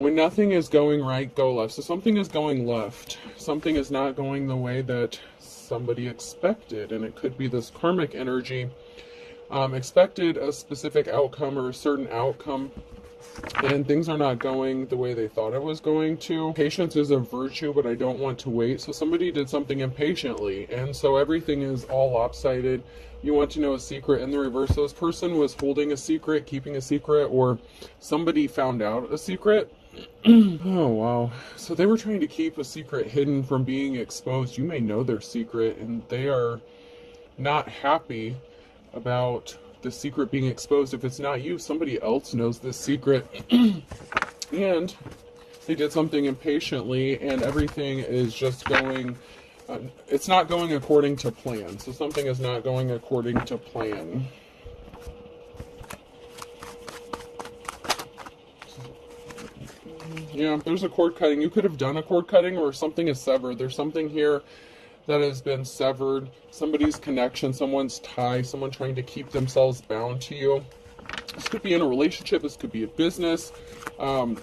When nothing is going right, go left. So something is going left. Something is not going the way that somebody expected. And it could be this karmic energy. Expected a specific outcome or a certain outcome, and things are not going the way they thought it was going to. Patience is a virtue, but I don't want to wait. So somebody did something impatiently, and so everything is all lopsided. You want to know a secret in the reverse. So this person was holding a secret, keeping a secret, or somebody found out a secret. Oh, wow. So they were trying to keep a secret hidden from being exposed. You may know their secret, and they are not happy about the secret being exposed. If it's not you, somebody else knows this secret. And they did something impatiently, and everything is just going, it's not going according to plan. So something is not going according to plan. Yeah, there's a cord cutting. You could have done a cord cutting, or something is severed. There's something here that has been severed. Somebody's connection, someone's tie, someone trying to keep themselves bound to you. This could be in a relationship. This could be a business.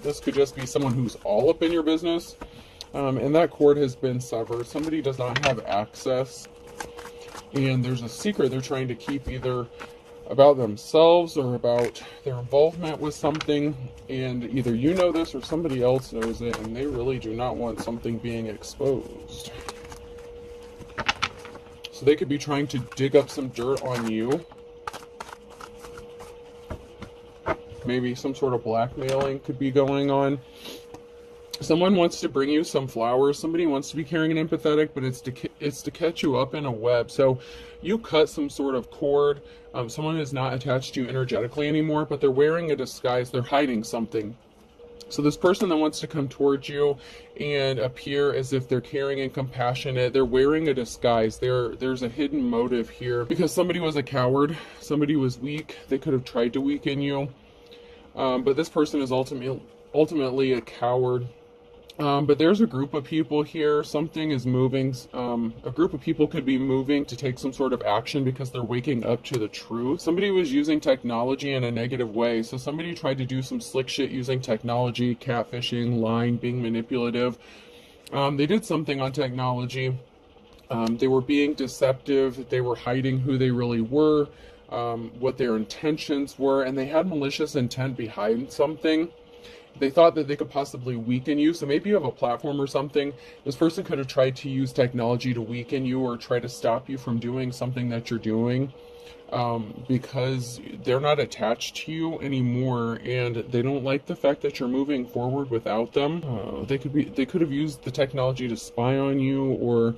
This could just be someone who's all up in your business. And that cord has been severed. Somebody does not have access. And there's a secret they're trying to keep, either about themselves or about their involvement with something. And either you know this or somebody else knows it. And they really do not want something being exposed. So they could be trying to dig up some dirt on you. Maybe some sort of blackmailing could be going on. Someone wants to bring you some flowers. Somebody wants to be caring and empathetic, but it's to catch you up in a web. So you cut some sort of cord. Someone is not attached to you energetically anymore, but they're wearing a disguise. They're hiding something. So this person that wants to come towards you and appear as if they're caring and compassionate, they're wearing a disguise. There's a hidden motive here, because somebody was a coward. Somebody was weak. They could have tried to weaken you. But this person is ultimately a coward. But there's a group of people here. Something is moving. A group of people could be moving to take some sort of action because they're waking up to the truth. Somebody was using technology in a negative way. So somebody tried to do some slick shit using technology, catfishing, lying, being manipulative. They did something on technology. They were being deceptive. They were hiding who they really were, what their intentions were, and they had malicious intent behind something. They thought that they could possibly weaken you. So maybe you have a platform or something. This person could have tried to use technology to weaken you or try to stop you from doing something that you're doing, because they're not attached to you anymore, and they don't like the fact that you're moving forward without them. They could have used the technology to spy on you, or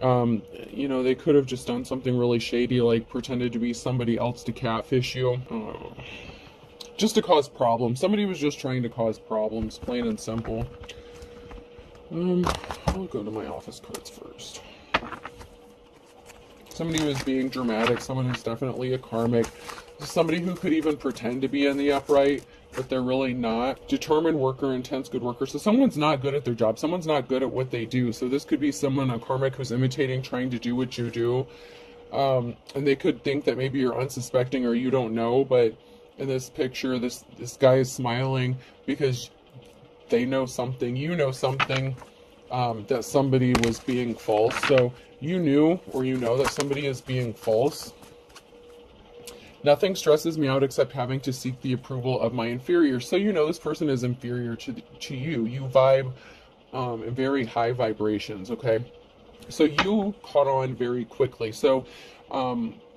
they could have just done something really shady, like pretended to be somebody else to catfish you. Just to cause problems. Somebody was just trying to cause problems, plain and simple. I'll go to my office cards first. Somebody was being dramatic. Someone who's definitely a karmic. Somebody who could even pretend to be in the upright, but they're really not. Determined worker, intense good worker. So someone's not good at their job. Someone's not good at what they do. So this could be someone, a karmic, who's imitating, trying to do what you do. And they could think that maybe you're unsuspecting or you don't know, but in this picture, this guy is smiling because they know something, you know something, that somebody was being false. So you knew, or you know, that somebody is being false. Nothing stresses me out except having to seek the approval of my inferiors. So you know this person is inferior to you. You vibe in very high vibrations, okay? So you caught on very quickly. So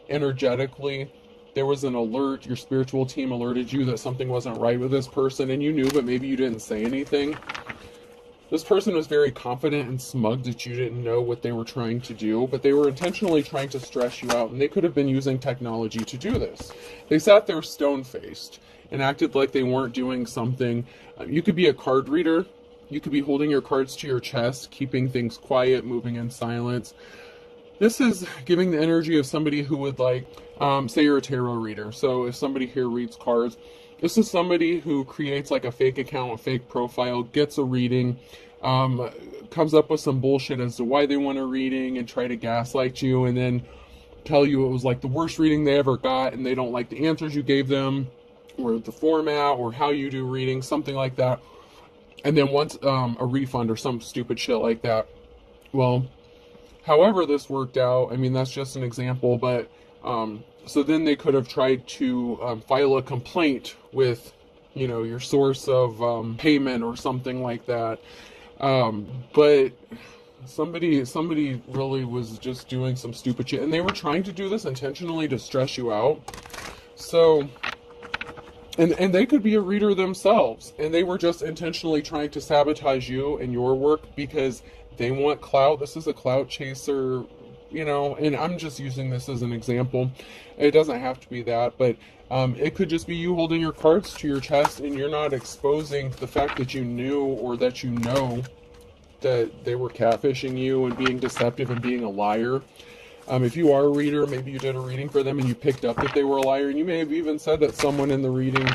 energetically, there was an alert. Your spiritual team alerted you that something wasn't right with this person, and you knew, but maybe you didn't say anything. This person was very confident and smug that you didn't know what they were trying to do, but they were intentionally trying to stress you out, and they could have been using technology to do this. They sat there stone-faced and acted like they weren't doing something. You could be a card reader. You could be holding your cards to your chest, keeping things quiet, moving in silence. This is giving the energy of somebody who would say you're a tarot reader. So if somebody here reads cards, this is somebody who creates like a fake account, a fake profile, gets a reading, comes up with some bullshit as to why they want a reading and try to gaslight you, and then tell you it was like the worst reading they ever got, and they don't like the answers you gave them, or the format, or how you do readings, something like that. and then wants a refund or some stupid shit like that. Well, however this worked out, I mean, that's just an example, but so then they could have tried to file a complaint with, you know, your source of payment or something like that. But somebody really was just doing some stupid shit, and they were trying to do this intentionally to stress you out. So, and they could be a reader themselves, and they were just intentionally trying to sabotage you and your work because they want clout. This is a clout chaser, you know, and I'm just using this as an example. It doesn't have to be that, but it could just be you holding your cards to your chest and you're not exposing the fact that you knew or that you know that they were catfishing you and being deceptive and being a liar. If you are a reader, maybe you did a reading for them and you picked up that they were a liar, and you may have even said that someone in the reading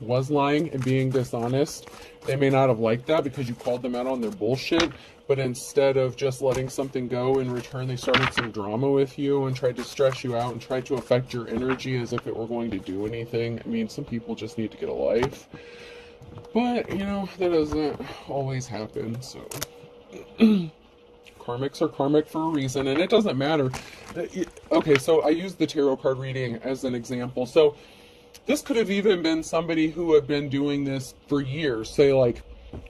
was lying and being dishonest. They may not have liked that because you called them out on their bullshit, but instead of just letting something go in return, they started some drama with you and tried to stress you out and tried to affect your energy as if it were going to do anything. I mean, some people just need to get a life, but you know, that doesn't always happen. So karmics are karmic for a reason, and it doesn't matter. Okay, so I used the tarot card reading as an example. So this could have even been somebody who had been doing this for years, say like,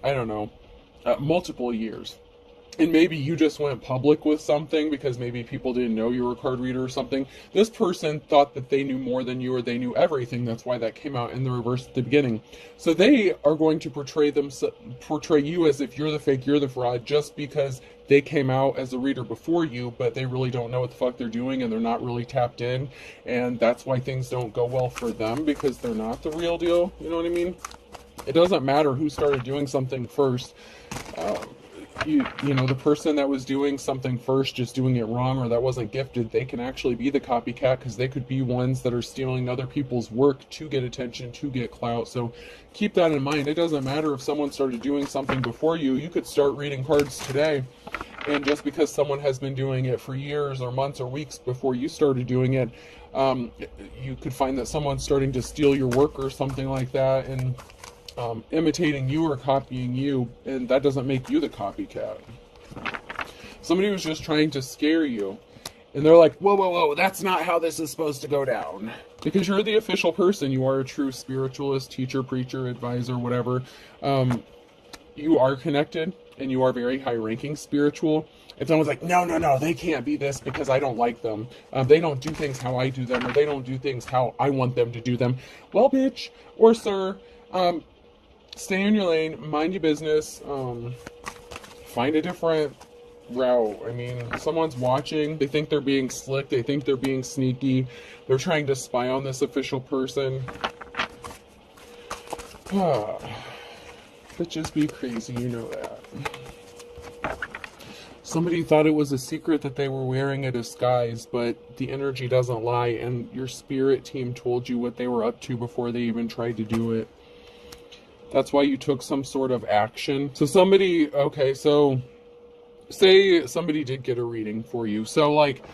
I don't know, multiple years. And maybe you just went public with something because maybe people didn't know you were a card reader or something. This person thought that they knew more than you, or they knew everything. That's why that came out in the reverse at the beginning. So they are going to portray you as if you're the fake, you're the fraud, just because they came out as a reader before you, but they really don't know what the fuck they're doing and they're not really tapped in. And that's why things don't go well for them, because they're not the real deal. You know what I mean? It doesn't matter who started doing something first. You know, the person that was doing something first, just doing it wrong, or that wasn't gifted, they can actually be the copycat, because they could be ones that are stealing other people's work to get attention, to get clout. So keep that in mind. It doesn't matter if someone started doing something before you. You could start reading cards today, and just because someone has been doing it for years or months or weeks before you started doing it, you could find that someone's starting to steal your work or something like that, and imitating you or copying you, and that doesn't make you the copycat. Somebody was just trying to scare you, and they're like, whoa, whoa, whoa, that's not how this is supposed to go down. Because you're the official person. You are a true spiritualist, teacher, preacher, advisor, whatever. You are connected, and you are very high-ranking spiritual. If someone's like, no, no, no, they can't be this because I don't like them. They don't do things how I do them, or they don't do things how I want them to do them. Well, bitch, or sir, stay in your lane, mind your business, find a different route. I mean, someone's watching, they think they're being slick, they think they're being sneaky, they're trying to spy on this official person. Bitches be crazy, you know that. Somebody thought it was a secret that they were wearing a disguise, but the energy doesn't lie, and your spirit team told you what they were up to before they even tried to do it. That's why you took some sort of action. So somebody, okay, so say somebody did get a reading for you. So like,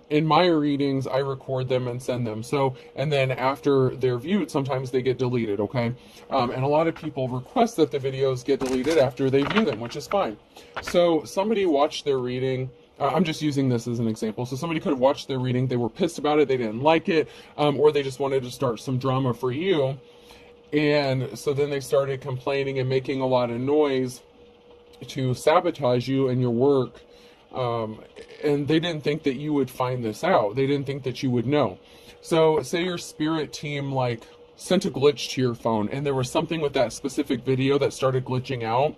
in my readings, I record them and send them. So, and then after they're viewed, sometimes they get deleted, okay? And a lot of people request that the videos get deleted after they view them, which is fine. So somebody watched their reading. I'm just using this as an example. So somebody could have watched their reading, they were pissed about it, they didn't like it, or they just wanted to start some drama for you. And so then they started complaining and making a lot of noise to sabotage you and your work. And they didn't think that you would find this out. They didn't think that you would know. So say your spirit team like sent a glitch to your phone, and there was something with that specific video that started glitching out,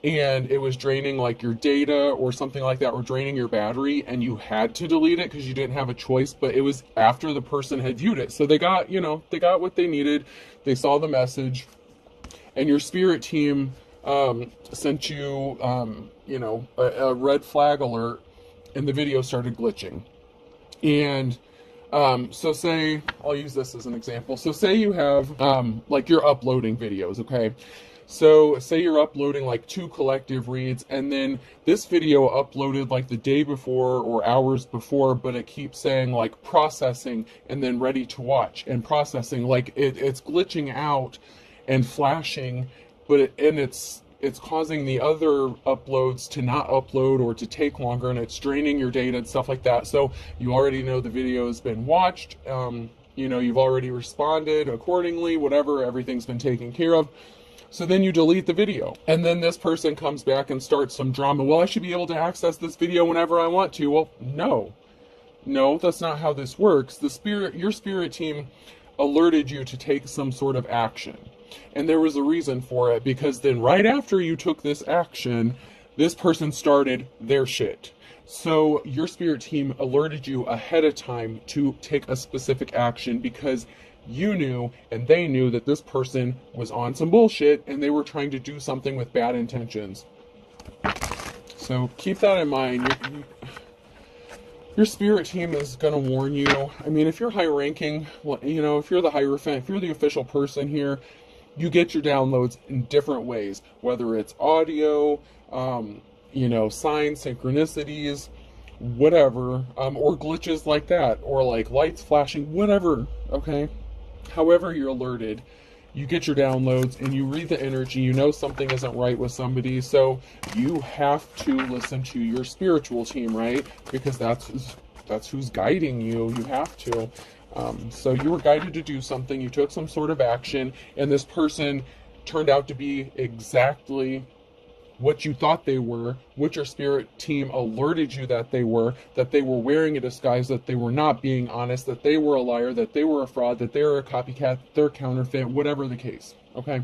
and it was draining like your data or something like that, or draining your battery, and you had to delete it because you didn't have a choice. But it was after the person had viewed it. So they got, you know, they got what they needed. They saw the message, and your spirit team sent you, you know, a red flag alert, and the video started glitching. And so say, I'll use this as an example. So say you have, like you're uploading videos, okay? So say you're uploading like 2 collective reads, and then this video uploaded like the day before or hours before, but it keeps saying like processing and then ready to watch and processing. Like it's glitching out and flashing, it's causing the other uploads to not upload or to take longer, and it's draining your data and stuff like that. So you already know the video has been watched. You know, you've already responded accordingly, whatever, everything's been taken care of. So then you delete the video. And then this person comes back and starts some drama. Well, I should be able to access this video whenever I want to. Well, no. No, that's not how this works. Your spirit team alerted you to take some sort of action. And there was a reason for it, because then right after you took this action, this person started their shit. So your spirit team alerted you ahead of time to take a specific action, because you knew and they knew that this person was on some bullshit and they were trying to do something with bad intentions. So keep that in mind. Your spirit team is going to warn you. I mean, if you're high ranking, well, you know, if you're the Hierophant, if you're the official person here, you get your downloads in different ways, whether it's audio, you know, signs, synchronicities, whatever, or glitches like that, or like lights flashing, whatever, okay? However you're alerted, you get your downloads and you read the energy, you know something isn't right with somebody, so you have to listen to your spiritual team, right? Because that's who's guiding you. You have to. So you were guided to do something, you took some sort of action, and this person turned out to be exactly what you thought they were, what your spirit team alerted you that they were wearing a disguise, that they were not being honest, that they were a liar, that they were a fraud, that they were a copycat, they're counterfeit, whatever the case, okay?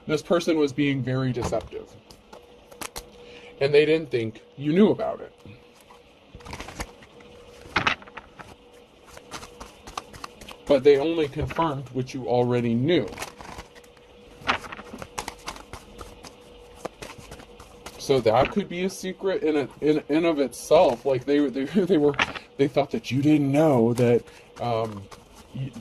This person was being very deceptive. And they didn't think you knew about it. But they only confirmed what you already knew. So that could be a secret in of itself. Like they thought that you didn't know that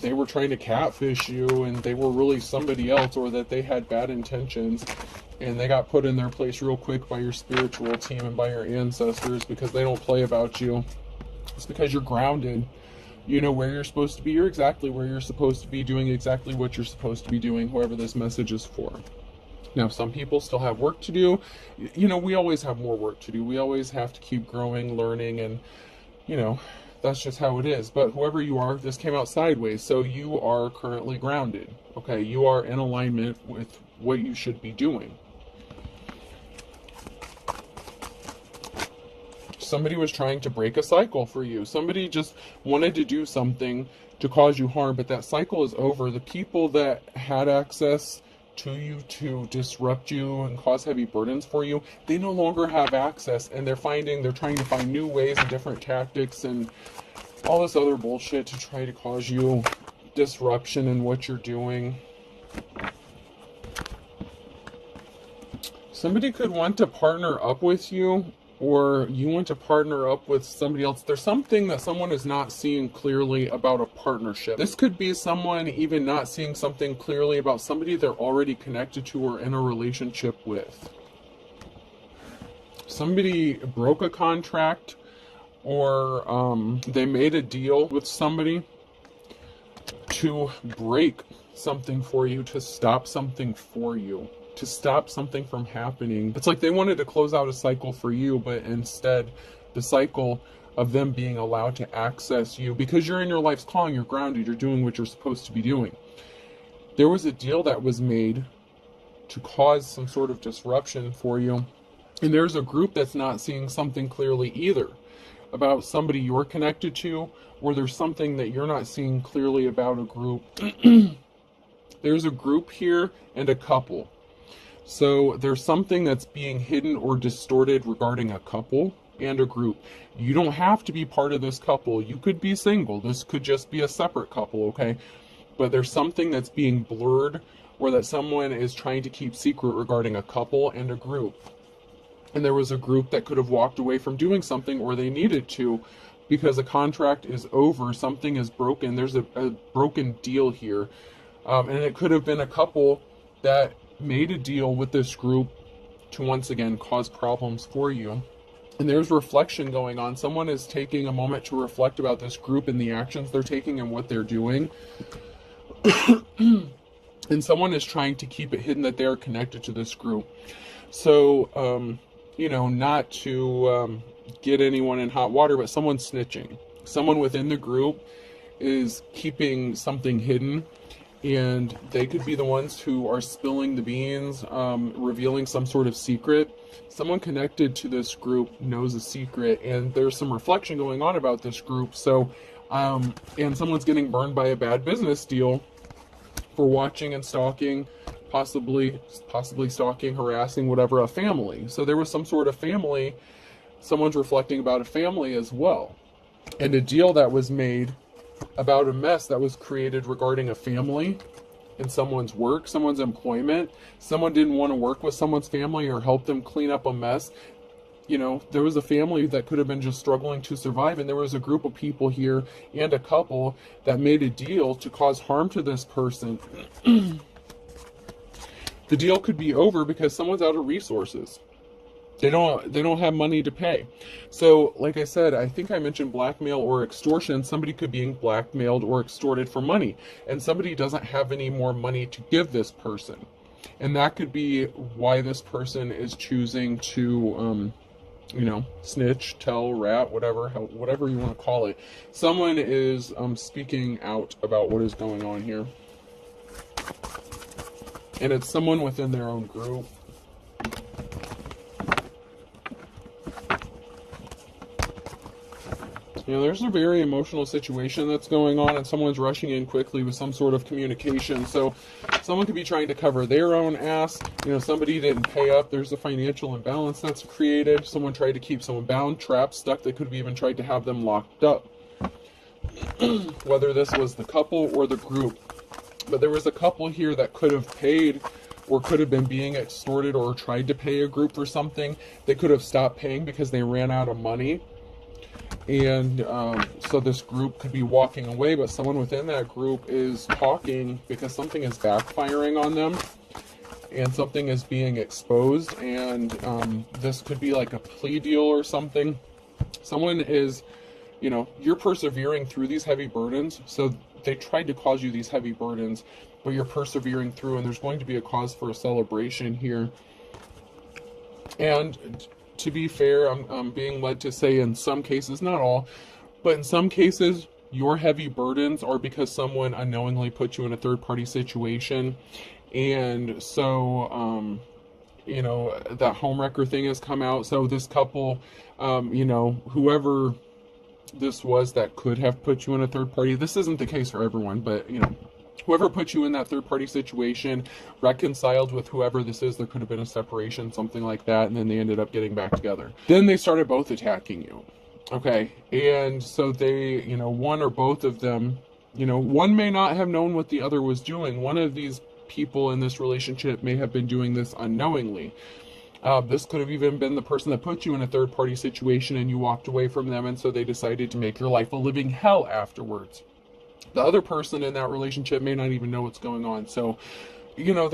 they were trying to catfish you and they were really somebody else, or that they had bad intentions, and they got put in their place real quick by your spiritual team and by your ancestors, because they don't play about you. It's because you're grounded. You know where you're supposed to be. You're exactly where you're supposed to be, doing exactly what you're supposed to be doing, whoever this message is for. Now, some people still have work to do. You know, we always have more work to do. We always have to keep growing, learning, and, you know, that's just how it is. But whoever you are, this came out sideways, so you are currently grounded, okay? You are in alignment with what you should be doing. Somebody was trying to break a cycle for you. Somebody just wanted to do something to cause you harm, but that cycle is over. The people that had access to you to disrupt you and cause heavy burdens for you, they no longer have access, and they're trying to find new ways and different tactics and all this other bullshit to try to cause you disruption in what you're doing. Somebody could want to partner up with you, or you want to partner up with somebody else. There's something that someone is not seeing clearly about a partnership. This could be someone even not seeing something clearly about somebody they're already connected to or in a relationship with. Somebody broke a contract, or they made a deal with somebody to break something for you, to stop something for you, to stop something from happening. It's like they wanted to close out a cycle for you, but instead the cycle of them being allowed to access you, because you're in your life's calling, you're grounded, you're doing what you're supposed to be doing. There was a deal that was made to cause some sort of disruption for you, and there's a group that's not seeing something clearly either about somebody you're connected to, or there's something that you're not seeing clearly about a group. There's a group here and a couple. So there's something that's being hidden or distorted regarding a couple and a group. You don't have to be part of this couple. You could be single. This could just be a separate couple, okay? But there's something that's being blurred, or that someone is trying to keep secret regarding a couple and a group. And there was a group that could have walked away from doing something, or they needed to, because a contract is over, something is broken. There's a broken deal here. And it could have been a couple that made a deal with this group to once again cause problems for you. And there's reflection going on. Someone is taking a moment to reflect about this group and the actions they're taking and what they're doing. and someone is trying to keep it hidden that they are connected to this group. So, you know, not to get anyone in hot water, but someone's snitching. Someone within the group is keeping something hidden, and they could be the ones who are spilling the beans, revealing some sort of secret. Someone connected to this group knows a secret, and there's some reflection going on about this group. So, and someone's getting burned by a bad business deal for watching and stalking, possibly stalking, harassing, whatever, a family. So there was some sort of family. Someone's reflecting about a family as well, and a deal that was made about a mess that was created regarding a family and someone's work, someone's employment. Someone didn't want to work with someone's family or help them clean up a mess. You know, there was a family that could have been just struggling to survive, and there was a group of people here and a couple that made a deal to cause harm to this person. The deal could be over because someone's out of resources. They don't have money to pay. So, like I said, I think I mentioned blackmail or extortion. Somebody could be blackmailed or extorted for money, and somebody doesn't have any more money to give this person. And that could be why this person is choosing to, you know, snitch, tell, rat, whatever you want to call it. Someone is speaking out about what is going on here. And it's someone within their own group. You know, there's a very emotional situation that's going on, and someone's rushing in quickly with some sort of communication. So someone could be trying to cover their own ass. You know, somebody didn't pay up. There's a financial imbalance that's created. Someone tried to keep someone bound, trapped, stuck. They could have even tried to have them locked up. Whether this was the couple or the group. But there was a couple here that could have paid or could have been being extorted or tried to pay a group for something. They could have stopped paying because they ran out of money. And so this group could be walking away, but someone within that group is talking because something is backfiring on them and something is being exposed. And this could be like a plea deal or something. Someone is, you know, you're persevering through these heavy burdens. So they tried to cause you these heavy burdens, but you're persevering through, and there's going to be a cause for a celebration here. And to be fair, I'm being led to say in some cases, not all, but in some cases, your heavy burdens are because someone unknowingly put you in a third-party situation. And so, you know, that homewrecker thing has come out. So this couple, you know, whoever this was that could have put you in a third party, this isn't the case for everyone, but, you know, whoever put you in that third-party situation reconciled with whoever this is. There could have been a separation, something like that, and then they ended up getting back together. Then they started both attacking you, okay? And so they, you know, one or both of them, you know, one may not have known what the other was doing. One of these people in this relationship may have been doing this unknowingly. This could have even been the person that put you in a third-party situation and you walked away from them, and so they decided to make your life a living hell afterwards. The other person in that relationship may not even know what's going on. So, you know,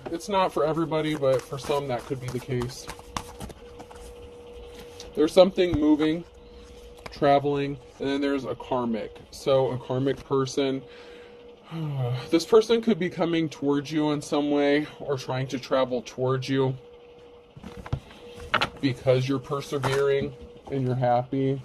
it's not for everybody, but for some that could be the case. There's something moving, traveling, and then there's a karmic. So a karmic person, this person could be coming towards you in some way or trying to travel towards you because you're persevering and you're happy.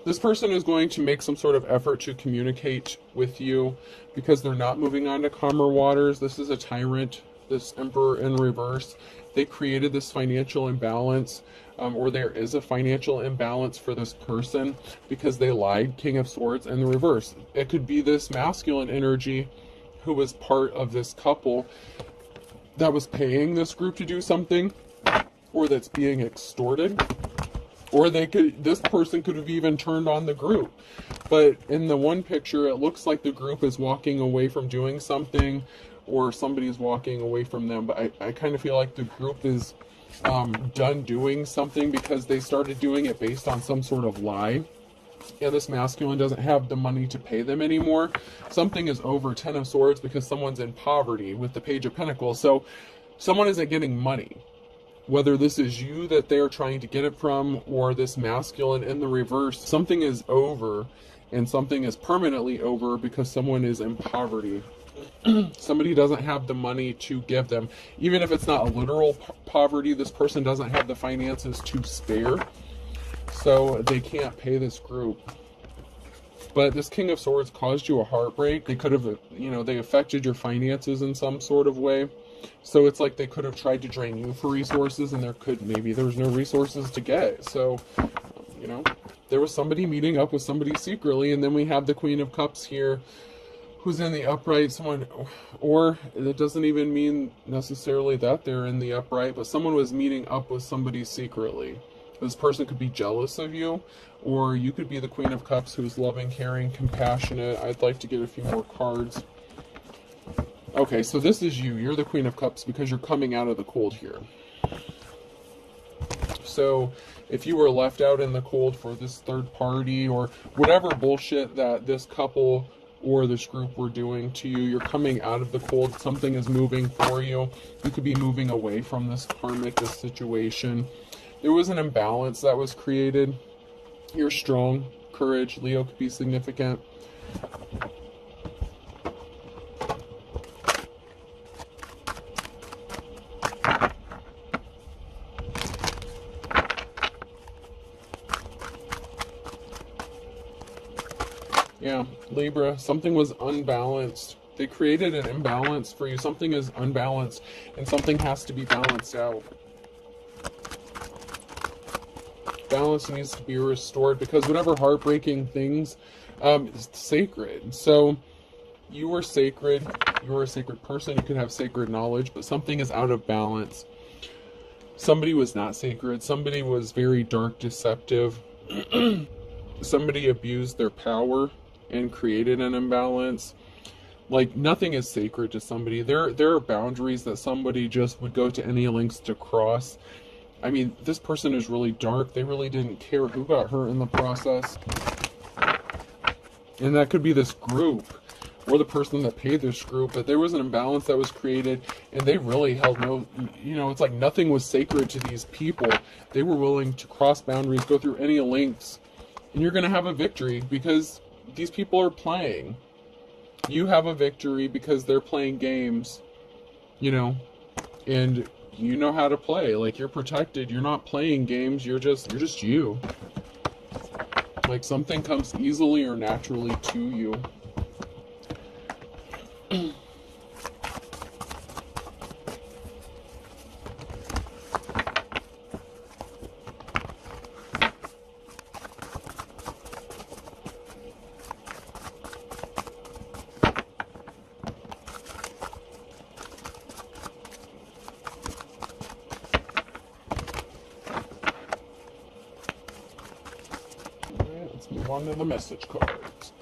This person is going to make some sort of effort to communicate with you because they're not moving on to calmer waters. This is a tyrant, this emperor in reverse. They created this financial imbalance, or there is a financial imbalance for this person because they lied, King of Swords, in the reverse. It could be this masculine energy who was part of this couple that was paying this group to do something, or that's being extorted. Or this person could have even turned on the group. But in the one picture, it looks like the group is walking away from doing something, or somebody's walking away from them. But I kind of feel like the group is done doing something because they started doing it based on some sort of lie. And this masculine doesn't have the money to pay them anymore. Something is over. 10 of Swords because someone's in poverty with the Page of Pentacles. So someone isn't getting money. Whether this is you that they're trying to get it from or this masculine in the reverse, something is over and something is permanently over because someone is in poverty. Somebody doesn't have the money to give them. Even if it's not a literal poverty, this person doesn't have the finances to spare, so they can't pay this group. But this King of Swords caused you a heartbreak. They could have, they affected your finances in some sort of way. So it's like they could have tried to drain you for resources, and maybe there was no resources to get. So, there was somebody meeting up with somebody secretly, and then we have the Queen of Cups here, who's in the upright. Or it doesn't even mean necessarily that they're in the upright, but someone was meeting up with somebody secretly. This person could be jealous of you, or you could be the Queen of Cups who's loving, caring, compassionate. I'd like to get a few more cards. Okay, so this is you. You're the Queen of Cups because you're coming out of the cold here. So if you were left out in the cold for this third party or whatever bullshit that this couple or this group were doing to you, you're coming out of the cold. Something is moving for you. You could be moving away from this karmic, this situation. There was an imbalance that was created. You're strong. Courage. Leo could be significant. Yeah, Libra, something was unbalanced. They created an imbalance for you. Something is unbalanced, and something has to be balanced out. Balance needs to be restored because whatever heartbreaking things is sacred. So you were sacred. You were a sacred person. You could have sacred knowledge, but something is out of balance. Somebody was not sacred. Somebody was very dark, deceptive. Somebody abused their power and created an imbalance. Like, nothing is sacred to somebody. There are boundaries that somebody just would go to any lengths to cross. I mean, this person is really dark. They really didn't care who got hurt in the process. And that could be this group or the person that paid this group. But there was an imbalance that was created, and they really held no, it's like nothing was sacred to these people. They were willing to cross boundaries, go through any lengths. And you're going to have a victory because these people are playing. You have a victory because they're playing games, and you know how to play. Like, you're protected. You're not playing games. You're just you. Like, something comes easily or naturally to you. Let's move on to the message cards.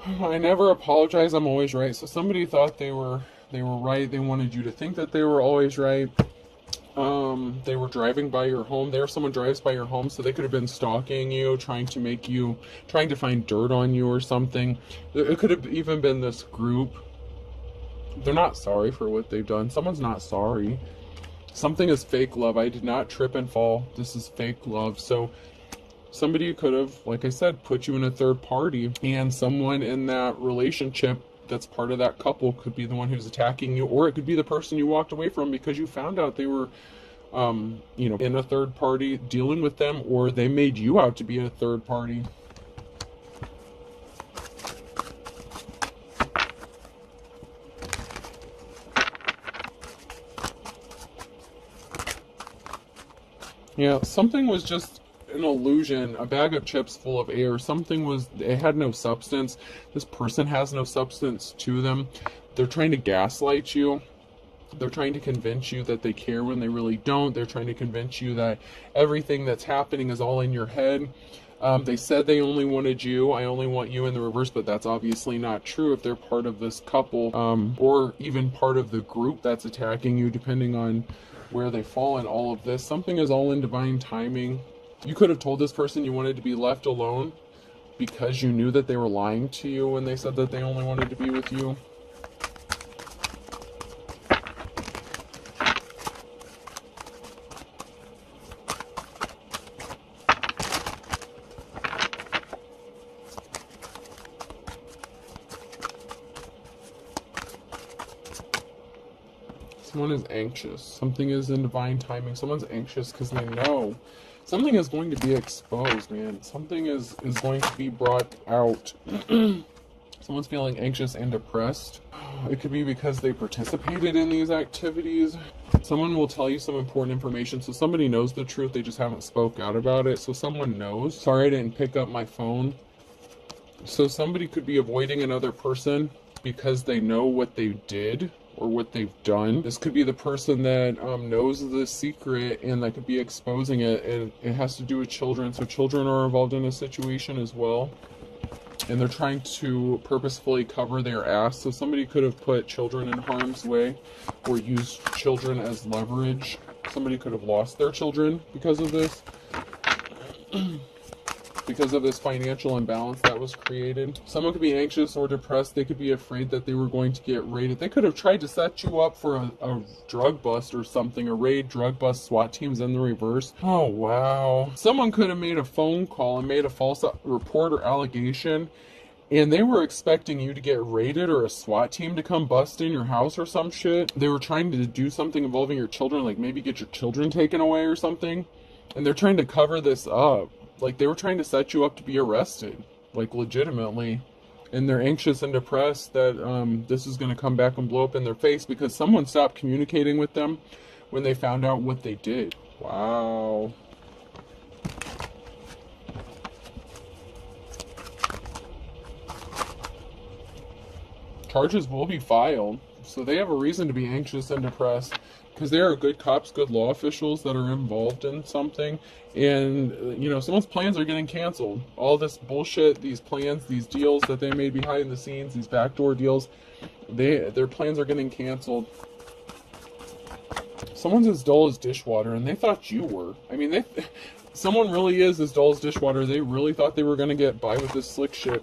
I never apologize. I'm always right. So somebody thought they were right. They wanted you to think that they were always right. They were driving by your home. Someone drives by your home, so they could have been stalking you, trying to find dirt on you or something. It could have even been this group. They're not sorry for what they've done. Someone's not sorry. Something is fake love. I did not trip and fall. This is fake love. So somebody could have, like I said, put you in a third party, and someone in that relationship that's part of that couple could be the one who's attacking you, or it could be the person you walked away from because you found out they were, in a third party dealing with them, or they made you out to be a third party. Yeah, something was just an illusion, a bag of chips full of air. It had no substance. This person has no substance to them. They're trying to gaslight you. They're trying to convince you that they care when they really don't. They're trying to convince you that everything that's happening is all in your head. They said they only wanted you. I only want you in the reverse, but that's obviously not true if they're part of this couple, or even part of the group that's attacking you, depending on where they fall in all of this. Something is all in divine timing. You could have told this person you wanted to be left alone because you knew that they were lying to you when they said that they only wanted to be with you. Someone is anxious. Something is in divine timing. Someone's anxious because they know something is going to be exposed, man. Something is going to be brought out. Someone's feeling anxious and depressed. It could be because they participated in these activities. Someone will tell you some important information. So somebody knows the truth. They just haven't spoke out about it. So someone knows. Sorry, I didn't pick up my phone. So somebody could be avoiding another person because they know what they did or what they've done. This could be the person that knows the secret and that could be exposing it. And it has to do with children. So children are involved in a situation as well. And they're trying to purposefully cover their ass. So somebody could have put children in harm's way or used children as leverage. Somebody could have lost their children because of this. Because of this financial imbalance that was created. Someone could be anxious or depressed. They could be afraid that they were going to get raided. They could have tried to set you up for a drug bust or something. A raid, drug bust, SWAT teams in the reverse. Oh, wow. Someone could have made a phone call and made a false report or allegation. And they were expecting you to get raided or a SWAT team to come bust in your house or some shit. They were trying to do something involving your children, like maybe get your children taken away or something. And they're trying to cover this up. Like, they were trying to set you up to be arrested, like, legitimately. And they're anxious and depressed that this is going to come back and blow up in their face because someone stopped communicating with them when they found out what they did. Wow. Charges will be filed, so they have a reason to be anxious and depressed. Because there are good cops, good law officials that are involved in something. And, you know, someone's plans are getting canceled. All this bullshit, these plans, these deals that they made behind the scenes, these backdoor deals, their plans are getting canceled. Someone's as dull as dishwater, and they thought you were. I mean, someone really is as dull as dishwater. They really thought they were going to get by with this slick shit.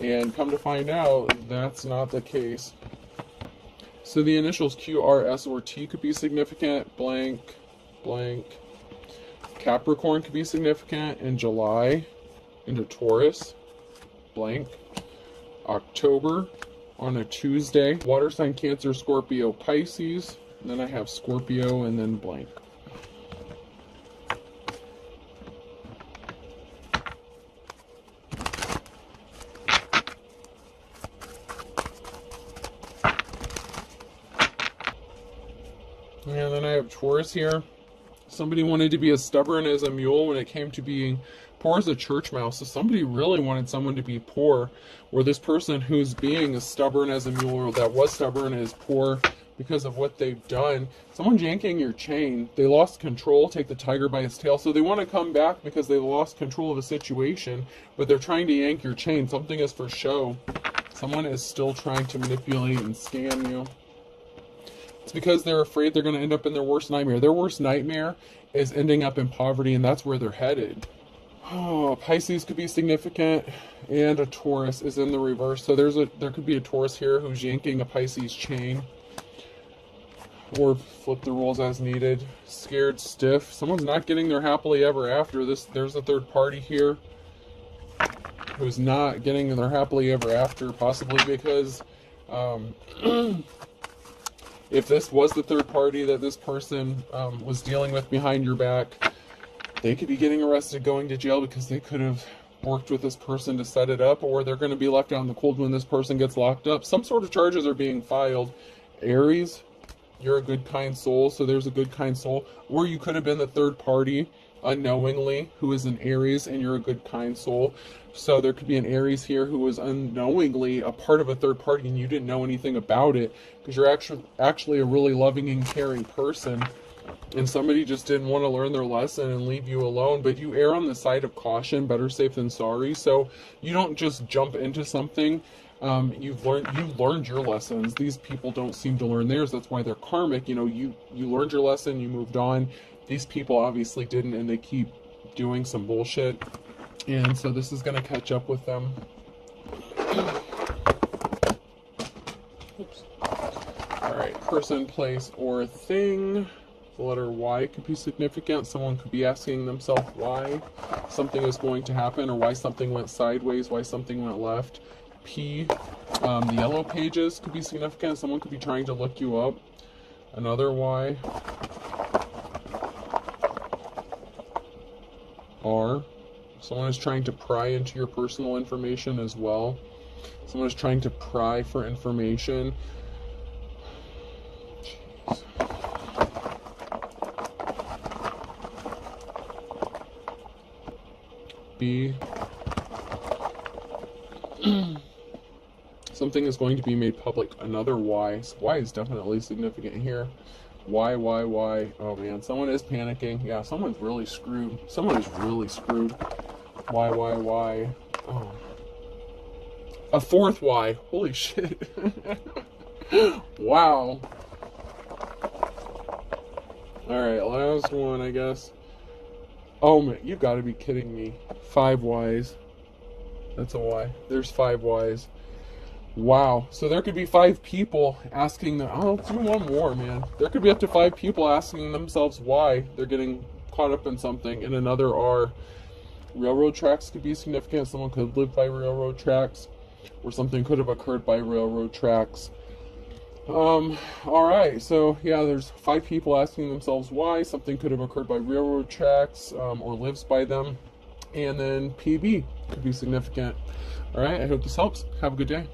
And come to find out, that's not the case. So the initials Q, R, S, or T could be significant. Blank, blank. Capricorn could be significant in July into Taurus. Blank. October on a Tuesday. Water sign Cancer, Scorpio, Pisces. And then I have Scorpio and then blank. And then I have Taurus here. Somebody wanted to be as stubborn as a mule when it came to being poor as a church mouse. So somebody really wanted someone to be poor. Or this person who's being as stubborn as a mule or that was stubborn is poor because of what they've done. Someone's yanking your chain. They lost control, take the tiger by its tail. So they want to come back because they lost control of the situation. But they're trying to yank your chain. Something is for show. Someone is still trying to manipulate and scam you. It's because they're afraid they're going to end up in their worst nightmare. Their worst nightmare is ending up in poverty, and that's where they're headed. Oh, Pisces could be significant, and a Taurus is in the reverse. So there could be a Taurus here who's yanking a Pisces chain. Or flip the rules as needed. Scared stiff. Someone's not getting their happily ever after. There's a third party here who's not getting their happily ever after, possibly because if this was the third party that this person was dealing with behind your back, they could be getting arrested, going to jail because they could have worked with this person to set it up, or they're going to be left out in the cold when this person gets locked up. Some sort of charges are being filed. Aries, you're a good, kind soul, so there's a good, kind soul. Or you could have been the third party unknowingly who is an Aries and you're a good, kind soul. So there could be an Aries here who was unknowingly a part of a third party and you didn't know anything about it because you're actually a really loving and caring person. And somebody just didn't want to learn their lesson and leave you alone. But you err on the side of caution, better safe than sorry. So you don't just jump into something. You've learned your lessons. These people don't seem to learn theirs. That's why they're karmic. You know, you learned your lesson, you moved on. These people obviously didn't, and they keep doing some bullshit. And so this is going to catch up with them. Oops. Alright, person, place, or thing. The letter Y could be significant. Someone could be asking themselves why something is going to happen, or why something went sideways, why something went left. P, the yellow pages could be significant. Someone could be trying to look you up. Another Y. R. Someone is trying to pry into your personal information as well. Someone is trying to pry for information. Jeez. B. Something is going to be made public. Another Y. So Y is definitely significant here. Y. Oh man, someone is panicking. Yeah, someone's really screwed. Someone is really screwed. Y. Oh. A fourth Y. Holy shit. Wow. Alright, last one, I guess. Oh man, you gotta be kidding me. 5 Ys. That's a Y. There's 5 Ys. Wow. So there could be 5 people asking them. Oh, let's do one more, man. There could be up to 5 people asking themselves why they're getting caught up in something. And another R. Railroad tracks could be significant. Someone could live by railroad tracks, or something could have occurred by railroad tracks. Alright, so yeah, there's 5 people asking themselves why something could have occurred by railroad tracks, or lives by them. And then PB could be significant. Alright, I hope this helps. Have a good day.